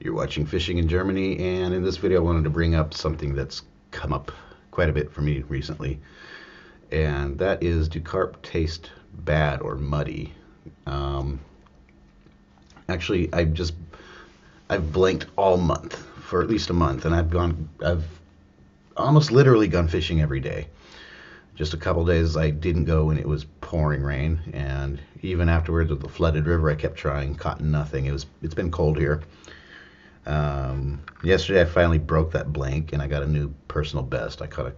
You're watching Fishing in Germany, and in this video I wanted to bring up something that's come up quite a bit for me recently, and that is, do carp taste bad or muddy? Actually, I've blanked all month for at least a month, and I've almost literally gone fishing every day. Just a couple days I didn't go when it was pouring rain, and even afterwards with the flooded river I kept trying, caught nothing. It's been cold here. Yesterday I finally broke that blank and I got a new personal best. I caught a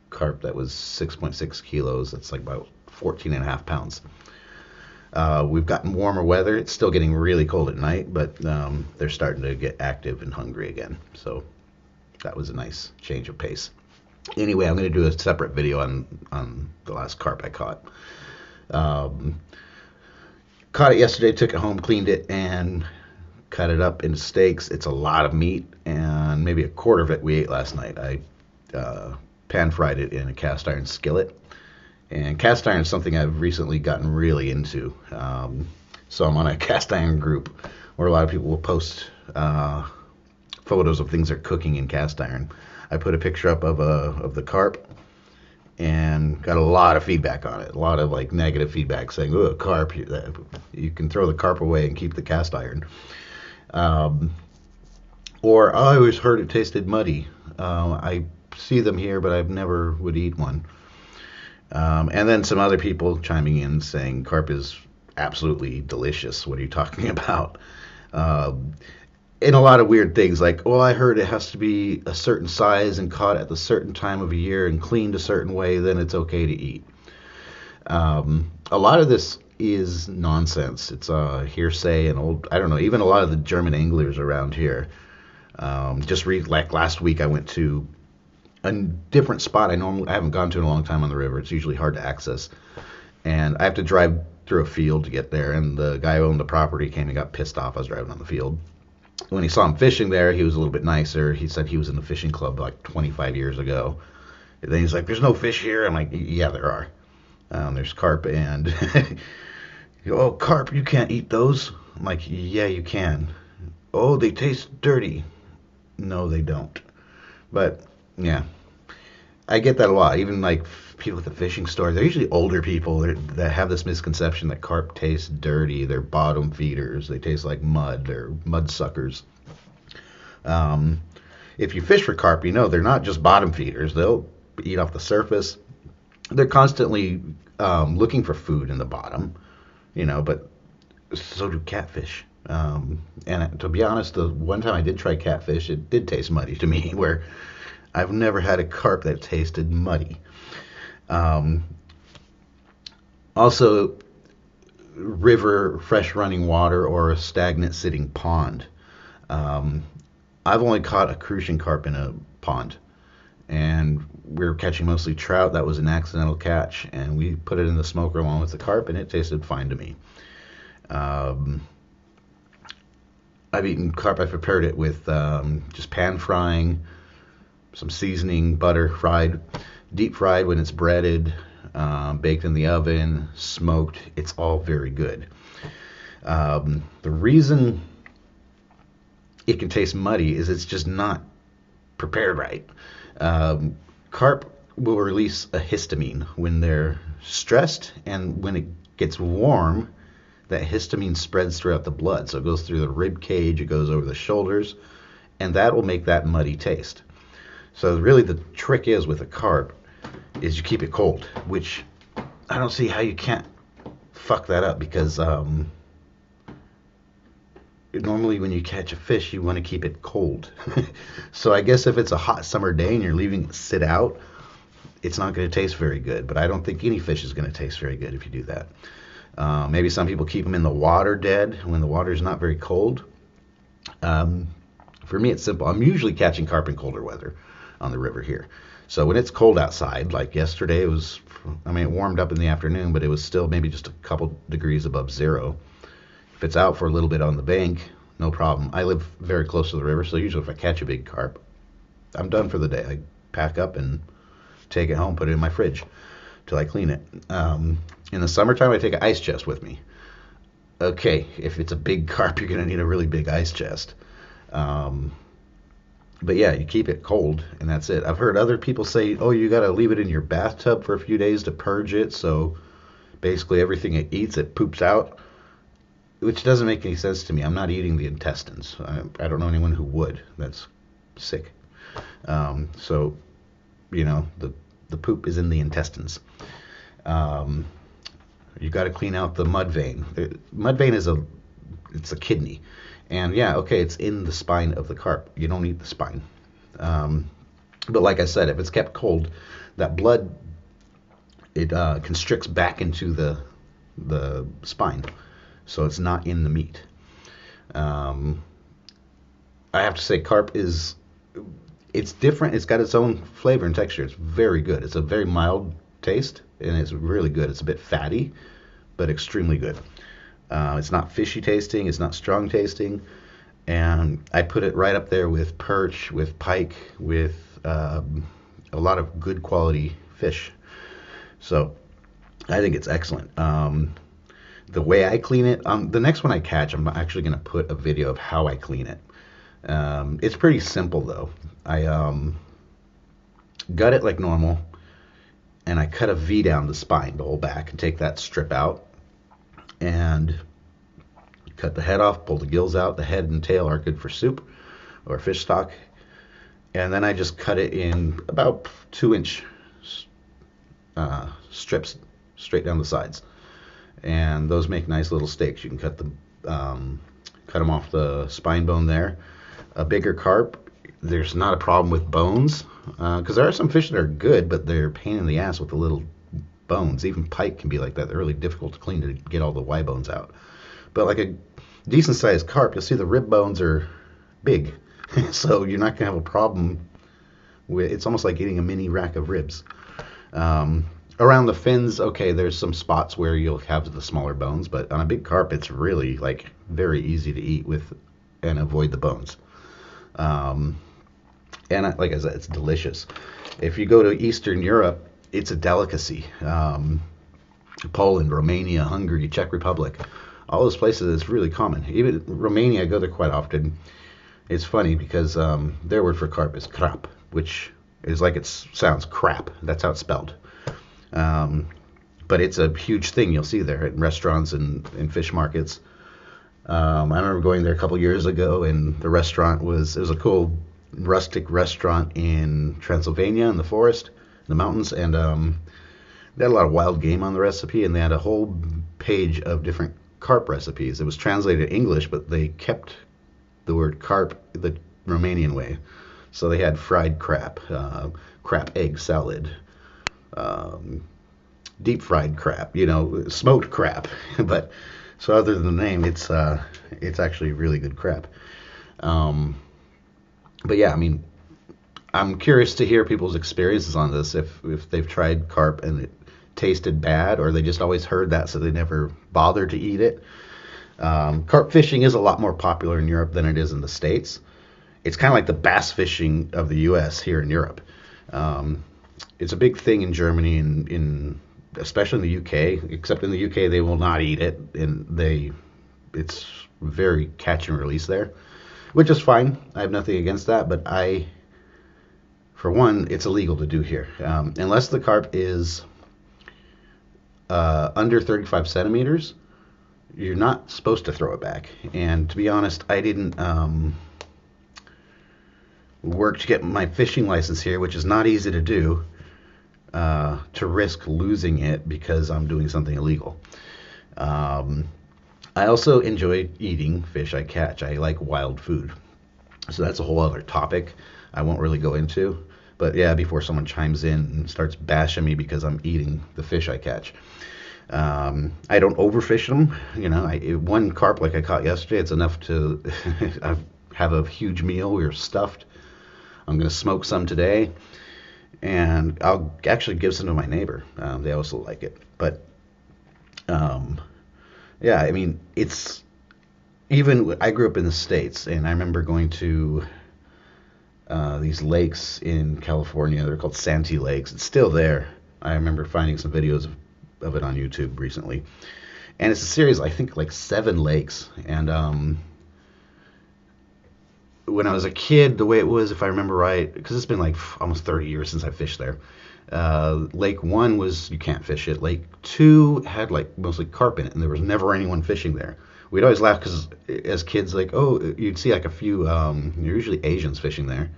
carp that was 6.6 kilos. That's like about 14 and a half pounds. We've gotten warmer weather. It's still getting really cold at night, but they're starting to get active and hungry again. So that was a nice change of pace. Anyway, I'm going to do a separate video on the last carp I caught. Caught it yesterday, took it home, cleaned it, and cut it up into steaks. It's a lot of meat, and maybe a quarter of it we ate last night. I pan fried it in a cast iron skillet, and cast iron is something I've recently gotten really into. So I'm on a cast iron group where a lot of people will post photos of things they're cooking in cast iron. I put a picture up of the carp and got a lot of feedback on it. A lot of like negative feedback saying, "Oh, carp, you can throw the carp away and keep the cast iron." Or I always heard it tasted muddy. I see them here, but I've never would eat one. And then some other people chiming in saying carp is absolutely delicious. What are you talking about? And a lot of weird things like, well, I heard it has to be a certain size and caught at the certain time of a year and cleaned a certain way, then it's okay to eat. A lot of this is nonsense. It's hearsay and old, I don't know, even a lot of the German anglers around here. Like last week I went to a different spot I haven't gone to in a long time on the river. It's usually hard to access. And I have to drive through a field to get there, and the guy who owned the property came and got pissed off I was driving on the field. When he saw him fishing there, he was a little bit nicer. He said he was in the fishing club like 25 years ago. And then he's like, "There's no fish here." I'm like, "Yeah, there are. There's carp and..." "Oh, carp, you can't eat those." I'm like, "Yeah, you can." "Oh, they taste dirty." "No, they don't." But yeah, I get that a lot. Even like people at the fishing store, they're usually older people that have this misconception that carp taste dirty. They're bottom feeders. They taste like mud. They're mud suckers. If you fish for carp, you know they're not just bottom feeders. They'll eat off the surface. They're constantly looking for food in the bottom, but so do catfish. And to be honest, the one time I did try catfish, it did taste muddy to me, where I've never had a carp that tasted muddy. Also, river, fresh running water, or a stagnant sitting pond. I've only caught a crucian carp in a pond, and we were catching mostly trout. That was an accidental catch, and we put it in the smoker along with the carp, and it tasted fine to me. I've eaten carp. I've prepared it with just pan frying, some seasoning, butter, deep fried when it's breaded, baked in the oven, smoked. It's all very good. The reason it can taste muddy is it's just not prepared right. Carp will release a histamine when they're stressed, and when it gets warm, that histamine spreads throughout the blood. So it goes through the rib cage, it goes over the shoulders, and that will make that muddy taste. So really the trick is with a carp is you keep it cold, which I don't see how you can't fuck that up, because normally when you catch a fish you want to keep it cold. So I guess if it's a hot summer day and you're leaving it sit out, it's not going to taste very good. But I don't think any fish is going to taste very good if you do that. Maybe some people keep them in the water dead when the water is not very cold. For me it's simple. I'm usually catching carp in colder weather on the river here. So when it's cold outside, like yesterday, it warmed up in the afternoon, but it was still maybe just a couple degrees above zero. If it's out for a little bit on the bank, no problem. I live very close to the river, so usually if I catch a big carp, I'm done for the day. I pack up and take it home, put it in my fridge till I clean it. In the summertime, I take an ice chest with me. Okay, if it's a big carp, you're going to need a really big ice chest. Um, but yeah, you keep it cold and that's it. I've heard other people say, oh, you got to leave it in your bathtub for a few days to purge it. So basically everything it eats, it poops out, which doesn't make any sense to me. I'm not eating the intestines. I don't know anyone who would. That's sick. So, the poop is in the intestines. Um, you got to clean out the mud vein. The mud vein it's a kidney. And yeah, okay, it's in the spine of the carp. You don't eat the spine. But like I said, if it's kept cold, that blood, it constricts back into the spine, so it's not in the meat. Um, I have to say, carp it's different. It's got its own flavor and texture. It's very good. It's a very mild taste, and it's really good. It's a bit fatty, but extremely good. It's not fishy tasting. It's not strong tasting. And I put it right up there with perch, with pike, with a lot of good quality fish. So I think it's excellent. The way I clean it, the next one I catch, I'm actually going to put a video of how I clean it. It's pretty simple though. I gut it like normal, and I cut a V down the spine, the whole back, and take that strip out, and cut the head off, pull the gills out. The head and tail are good for soup or fish stock. And then I just cut it in about 2-inch strips straight down the sides. And those make nice little steaks. You can cut them off the spine bone there. A bigger carp, there's not a problem with bones, because there are some fish that are good, but they're a pain in the ass with the little bones. Even pike can be like that. They're really difficult to clean to get all the Y bones out. But like a decent sized carp, you'll see the rib bones are big, so you're not gonna have a problem with. It's almost like eating a mini rack of ribs. Around the fins, okay, there's some spots where you'll have the smaller bones, but on a big carp, it's really like very easy to eat with and avoid the bones. And like I said, it's delicious. If you go to Eastern Europe, it's a delicacy. Poland, Romania, Hungary, Czech Republic, all those places, it's really common. Even Romania, I go there quite often. It's funny because their word for carp is krap, which is like it sounds crap. That's how it's spelled. But it's a huge thing you'll see there at restaurants and fish markets. I remember going there a couple years ago, and the restaurant it was a cool rustic restaurant in Transylvania in the forest, in the mountains, and they had a lot of wild game on the recipe, and they had a whole page of different carp recipes. It was translated English, but they kept the word carp the Romanian way. So they had fried crap, crap egg salad, deep fried crap, smoked crap. But so other than the name, it's actually really good crap. But yeah, I mean, I'm curious to hear people's experiences on this, if they've tried carp and it tasted bad, or they just always heard that so they never bothered to eat it. Carp fishing is a lot more popular in Europe than it is in the States. It's kind of like the bass fishing of the U.S. here in Europe. It's a big thing in Germany and especially in the U.K. Except in the U.K. they will not eat it, and it's very catch and release there, which is fine. I have nothing against that, but for one, it's illegal to do here, unless the carp is under 35 centimeters. You're not supposed to throw it back. And to be honest, I didn't work to get my fishing license here, which is not easy to do, to risk losing it because I'm doing something illegal. I also enjoy eating fish I catch. I like wild food. So that's a whole other topic I won't really go into. But yeah, before someone chimes in and starts bashing me because I'm eating the fish I catch. I don't overfish them. One carp like I caught yesterday, it's enough to have a huge meal. We were stuffed. I'm going to smoke some today, and I'll actually give some to my neighbor. They also like it. But yeah, I mean, I grew up in the States, and I remember going to these lakes in California. They're called Santee Lakes. It's still there. I remember finding some videos of it on YouTube recently. And it's a series, I think, like 7 lakes. And when I was a kid, the way it was, if I remember right, because it's been like almost 30 years since I fished there. Lake 1 was, you can't fish it. Lake 2 had like mostly carp in it, and there was never anyone fishing there. We'd always laugh because as kids, like, oh, you'd see like a few, usually Asians fishing there,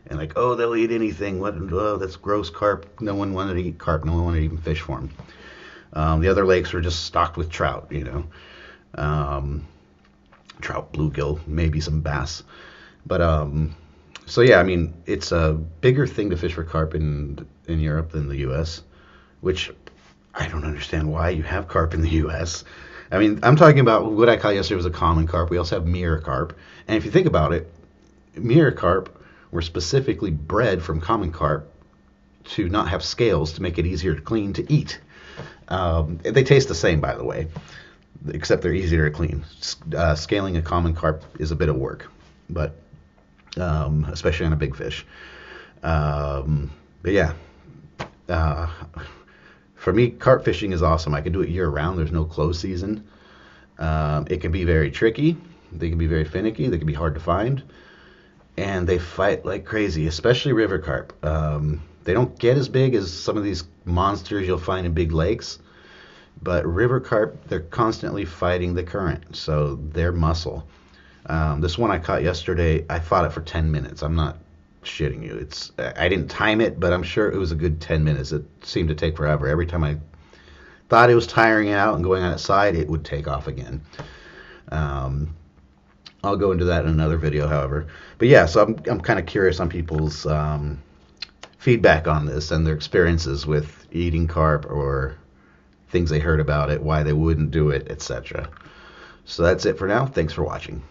and like, oh, they'll eat anything. What? Oh, that's gross carp. No one wanted to eat carp. No one wanted to even fish for them. The other lakes were just stocked with trout, trout, bluegill, maybe some bass. But so yeah, I mean, it's a bigger thing to fish for carp in Europe than the U.S., which I don't understand why you have carp in the U.S. I mean, I'm talking about what I caught yesterday was a common carp. We also have mirror carp, and if you think about it, mirror carp were specifically bred from common carp to not have scales to make it easier to clean to eat. They taste the same, by the way, except they're easier to clean. Scaling a common carp is a bit of work, but especially on a big fish. But yeah, for me, carp fishing is awesome. I can do it year round. There's no close season. It can be very tricky. They can be very finicky. They can be hard to find. And they fight like crazy, especially river carp. They don't get as big as some of these monsters you'll find in big lakes, but river carp, they're constantly fighting the current, so they're muscle. This one I caught yesterday, I fought it for 10 minutes. I'm not shitting you. I didn't time it, but I'm sure it was a good 10 minutes. It seemed to take forever. Every time I thought it was tiring out and going on its side, it would take off again. I'll go into that in another video, however. But yeah, so I'm kind of curious on people's feedback on this and their experiences with eating carp or things they heard about it, why they wouldn't do it, etc. So that's it for now. Thanks for watching.